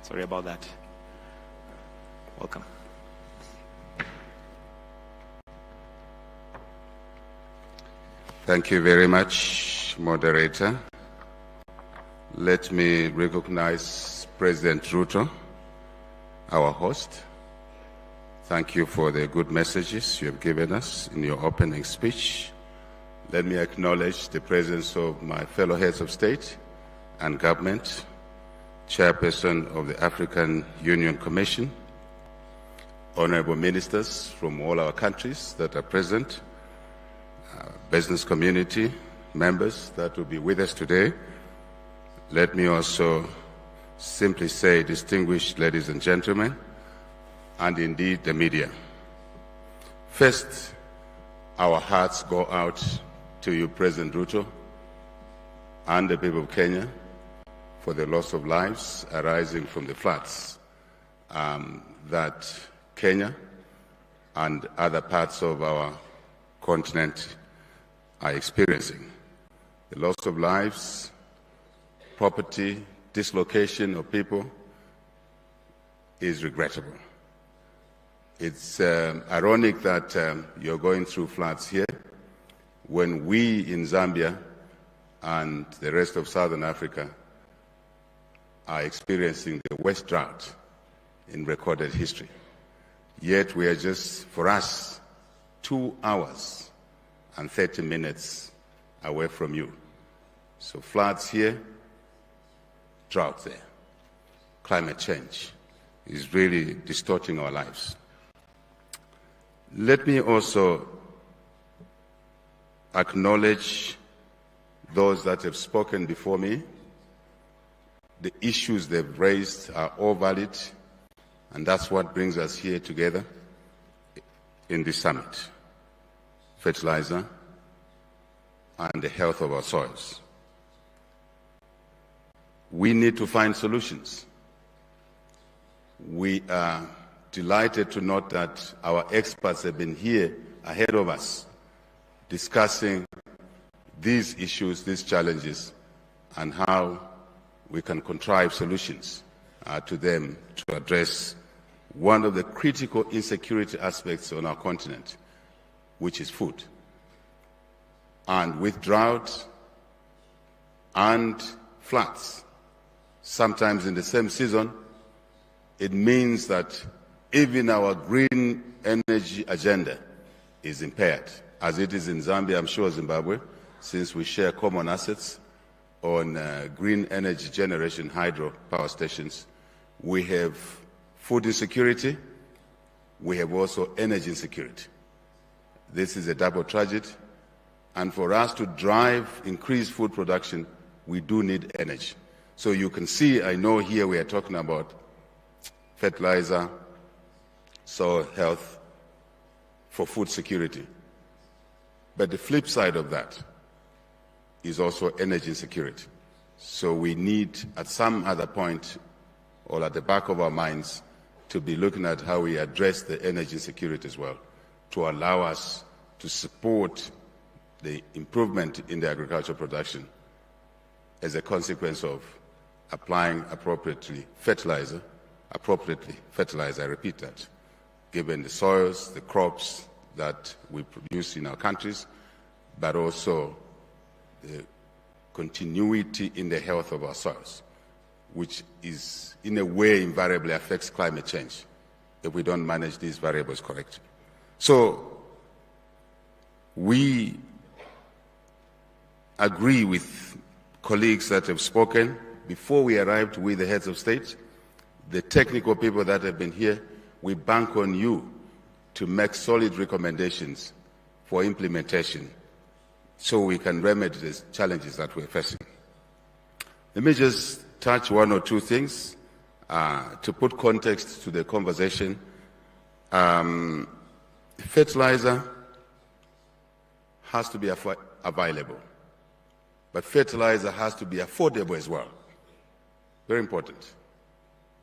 Sorry about that. Welcome. Thank you very much, moderator. Let me recognize President Ruto, our host. Thank you for the good messages you have given us in your opening speech. Let me acknowledge the presence of my fellow heads of state and government, Chairperson of the African Union Commission, honorable ministers from all our countries that are present, business community members that will be with us today. Let me also simply say, distinguished ladies and gentlemen, and indeed the media. First, our hearts go out to you, President Ruto, and the people of Kenya for the loss of lives arising from the floods that Kenya and other parts of our continent are experiencing. The loss of lives, property, dislocation of people is regrettable. It's ironic that you're going through floods here when we in Zambia and the rest of Southern Africa are experiencing the worst drought in recorded history. Yet we are just, for us, 2 hours and 30 minutes away from you. So floods here, drought there. Climate change is really distorting our lives. Let me also acknowledge those that have spoken before me. The issues they've raised are all valid, and that's what brings us here together in this summit. Fertilizer and the health of our soils. We need to find solutions. We are delighted to note that our experts have been here ahead of us discussing these issues, these challenges, and how we can contrive solutions to them to address one of the critical insecurity aspects on our continent, which is food. And with drought and floods, sometimes in the same season, it means that even our green energy agenda is impaired, as it is in Zambia, I'm sure Zimbabwe, since we share common assets on green energy generation hydro power stations. We have food insecurity, we have also energy insecurity. This is a double tragedy, and for us to drive increased food production, we do need energy. So you can see, I know here we are talking about fertilizer, soil health, for food security. But the flip side of that is also energy insecurity. So we need, at some other point, or at the back of our minds, to be looking at how we address the energy insecurity as well, to allow us to support the improvement in the agricultural production as a consequence of applying appropriately fertilizer, I repeat that, given the soils, the crops that we produce in our countries, but also the continuity in the health of our soils, which is, in a way, invariably affects climate change if we don't manage these variables correctly. So we agree with colleagues that have spoken. Before we arrived with the heads of state, the technical people that have been here, we bank on you to make solid recommendations for implementation so we can remedy the challenges that we're facing. Let me just touch one or two things to put context to the conversation. Fertilizer has to be available, but fertilizer has to be affordable as well. Very important.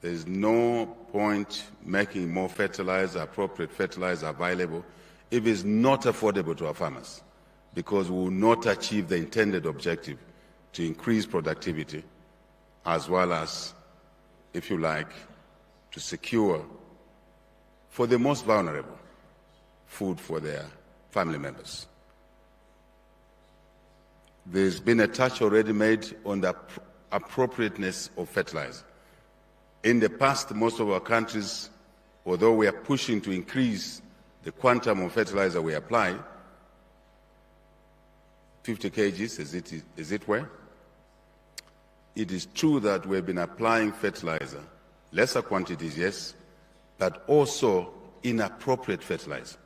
There is no point making more fertilizer, appropriate fertilizer available, if it's not affordable to our farmers, because we will not achieve the intended objective to increase productivity as well as if you like, to secure for the most vulnerable food for their family members. There's been a touch already made on the appropriateness of fertilizer. In the past, most of our countries, although we are pushing to increase the quantum of fertilizer we apply, 50 kgs, as it were, it is true that we've been applying fertilizer, lesser quantities, yes, but also inappropriate fertilizer,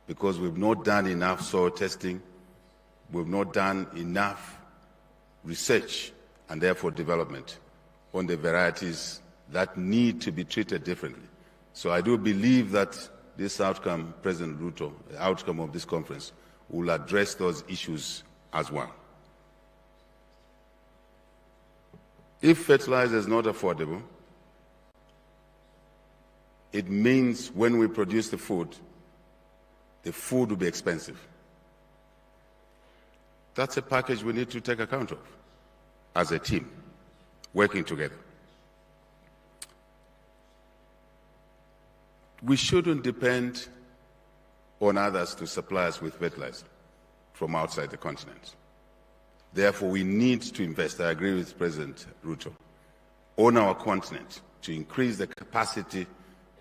because we've not done enough soil testing, we've not done enough research and therefore development on the varieties that need to be treated differently. So I do believe that this outcome, President Ruto, the outcome of this conference, will address those issues as well. If fertilizer is not affordable, it means when we produce the food will be expensive. That's a package we need to take account of as a team, working together. We shouldn't depend on others to supply us with fertilizer from outside the continent. Therefore, we need to invest, I agree with President Ruto, on our continent to increase the capacity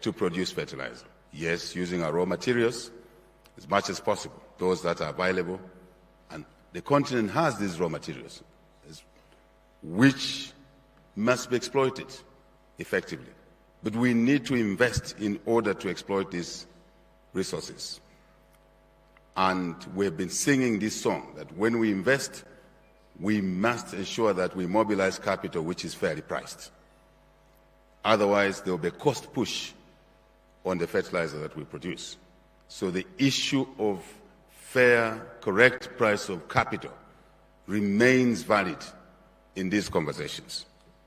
to produce fertilizer. Yes, using our raw materials as much as possible, those that are available. And the continent has these raw materials, which must be exploited effectively. But we need to invest in order to exploit these resources. And we've been singing this song, that when we invest, we must ensure that we mobilize capital which is fairly priced. Otherwise, there will be a cost push on the fertilizer that we produce. So the issue of fair, correct price of capital remains valid in these conversations.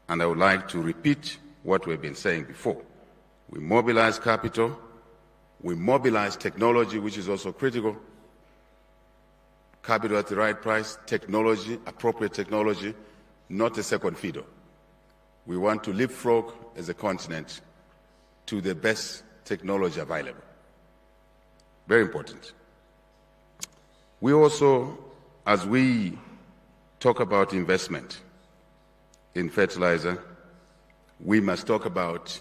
And I would like to repeat what we've been saying before. We mobilize capital, we mobilize technology, which is also critical, capital at the right price, technology, appropriate technology, not a second fiddle. We want to leapfrog as a continent to the best technology available. Very important. We also, as we talk about investment in fertilizer, we must talk about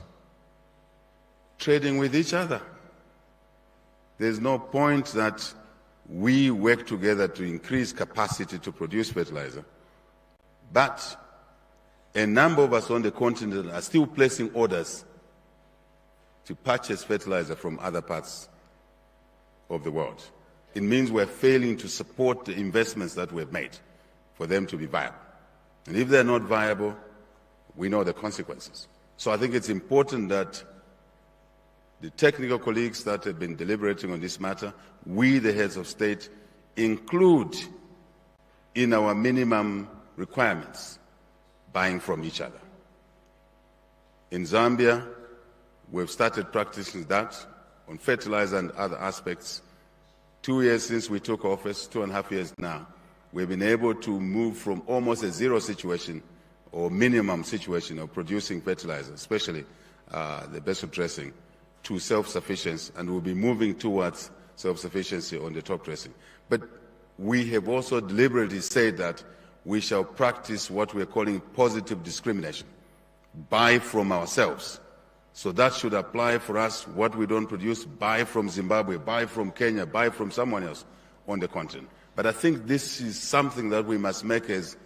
trading with each other. There's no point that we work together to increase capacity to produce fertilizer, but a number of us on the continent are still placing orders to purchase fertilizer from other parts of the world. It means we're failing to support the investments that we've made for them to be viable. And if they're not viable, we know the consequences. So I think it's important that the technical colleagues that have been deliberating on this matter, we, the heads of state, include in our minimum requirements buying from each other. In Zambia, we've started practicing that on fertilizer and other aspects. 2 years since we took office, 2.5 years now, we've been able to move from almost a zero situation or minimum situation of producing fertilizer, especially the best dressing, to self-sufficiency, and we'll be moving towards self-sufficiency on the top dressing. But we have also deliberately said that we shall practice what we're calling positive discrimination, buy from ourselves. So that should apply for us. What we don't produce, buy from Zimbabwe, buy from Kenya, buy from someone else on the continent. But I think this is something that we must make as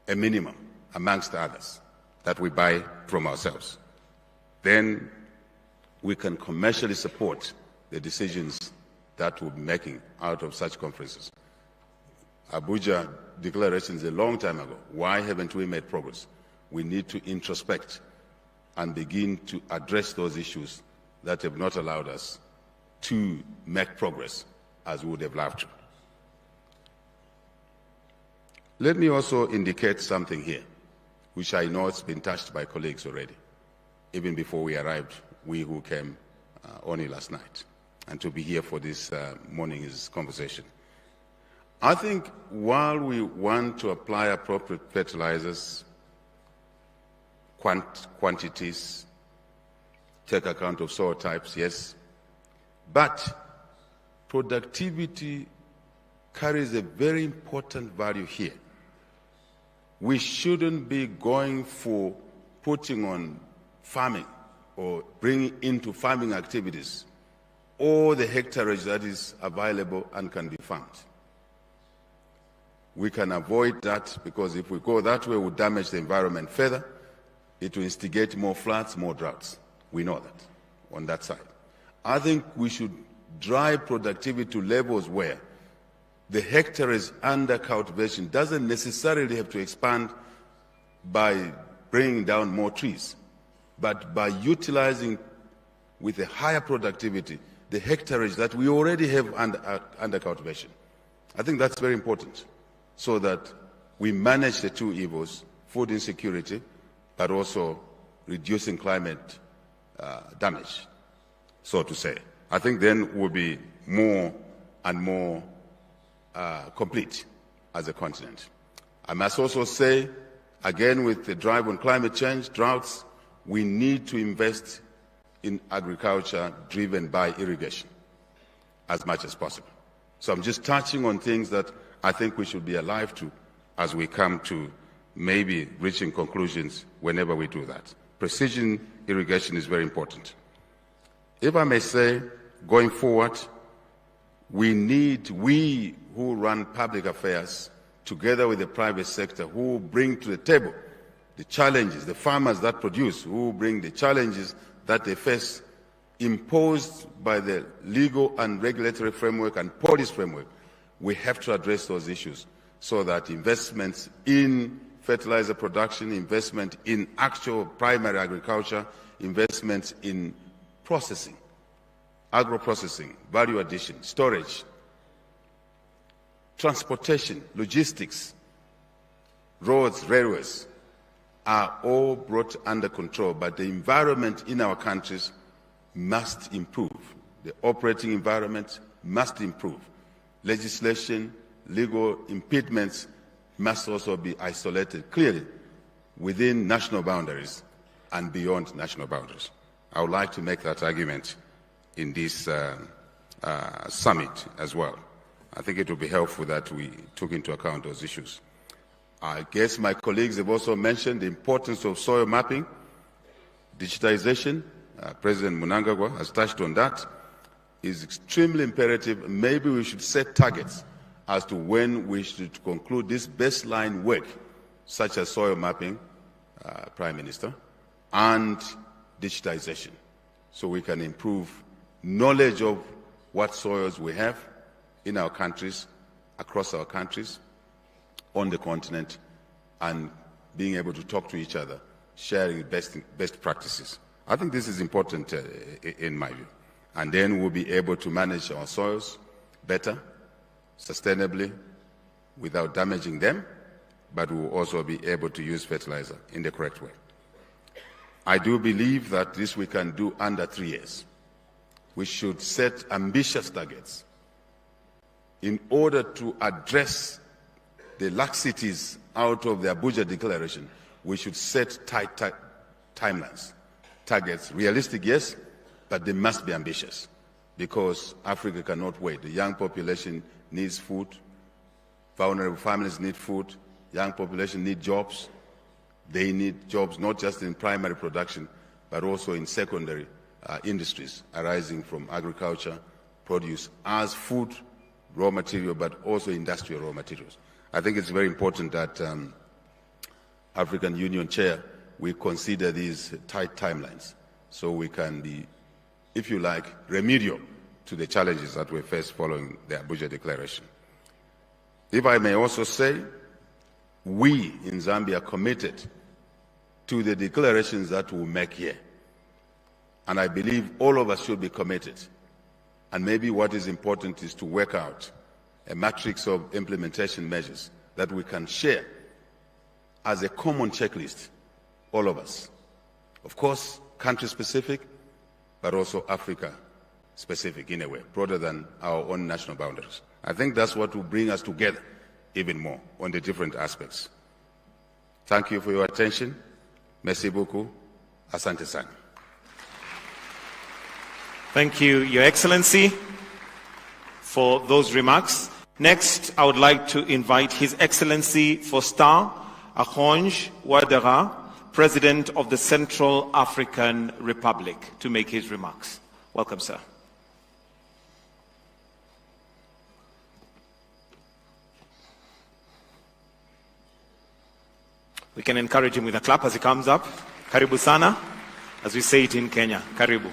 a minimum amongst others, that we buy from ourselves. Then we can commercially support the decisions that we'll be making out of such conferences. Abuja declarations a long time ago. Why haven't we made progress? We need to introspect and begin to address those issues that have not allowed us to make progress as we would have loved to. Let me also indicate something here, which I know has been touched by colleagues already, even before we arrived, we who came only last night, and to be here for this morning's conversation. I think while we want to apply appropriate fertilizers, quantities, take account of soil types, yes. But productivity carries a very important value here. We shouldn't be going for putting on farming or bringing into farming activities all the hectareage that is available and can be farmed. We can avoid that, because if we go that way, we'll damage the environment further. It will instigate more floods, more droughts. We know that on that side. I think we should drive productivity to levels where the hectares under cultivation doesn't necessarily have to expand by bringing down more trees, but by utilizing with a higher productivity the hectares that we already have under cultivation. I think that's very important, so that we manage the two evils, food insecurity, but also reducing climate damage, so to say. I think then we'll be more and more complete as a continent. I must also say, again, with the drive on climate change, droughts, we need to invest in agriculture driven by irrigation as much as possible. So I'm just touching on things that I think we should be alive to as we come to maybe reaching conclusions whenever we do that. Precision irrigation is very important. If I may say, going forward, we who run public affairs, together with the private sector, who bring to the table the challenges, the farmers that produce, who bring the challenges that they face, imposed by the legal and regulatory framework and policy framework, we have to address those issues so that investments in fertilizer production, investment in actual primary agriculture, investments in processing, agro-processing, value addition, storage, transportation, logistics, roads, railways, are all brought under control, but the environment in our countries must improve. The operating environment must improve. Legislation, legal impediments must also be isolated clearly within national boundaries and beyond national boundaries. I would like to make that argument in this summit as well. I think it will be helpful that we took into account those issues. I guess my colleagues have also mentioned the importance of soil mapping, digitization. President Mnangagwa has touched on that. Is extremely imperative. Maybe we should set targets as to when we should conclude this baseline work, such as soil mapping, Prime Minister, and digitization, so we can improve knowledge of what soils we have in our countries, across our countries, on the continent, and being able to talk to each other, sharing best practices. I think this is important in my view. And then we'll be able to manage our soils better, sustainably, without damaging them, but we'll also be able to use fertilizer in the correct way. I do believe that this we can do under 3 years. We should set ambitious targets in order to address the laxities out of the Abuja Declaration. We should set tight timelines, targets, realistic, yes, but they must be ambitious, because Africa cannot wait. The young population needs food, vulnerable families need food, young population need jobs. They need jobs not just in primary production, but also in secondary industries arising from agriculture, produce as food, raw material, but also industrial raw materials. I think it's very important that African Union Chair, we consider these tight timelines so we can be, if you like, remedial to the challenges that we face following the Abuja Declaration. If I may also say, we in Zambia are committed to the declarations that we make here. And I believe all of us should be committed. And maybe what is important is to work out a matrix of implementation measures that we can share as a common checklist, all of us. Of course, country-specific, but also Africa-specific in a way, broader than our own national boundaries. I think that's what will bring us together even more on the different aspects. Thank you for your attention. Merci beaucoup. Asante sana. Thank you, Your Excellency, for those remarks. Next, I would like to invite His Excellency Faustin Archange Ouattara, President of the Central African Republic, to make his remarks. Welcome, sir. We can encourage him with a clap as he comes up. Karibu sana, as we say it in Kenya. Karibu.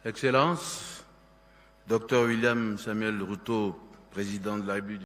Excellence, Dr. William Samuel Ruto, Président de la République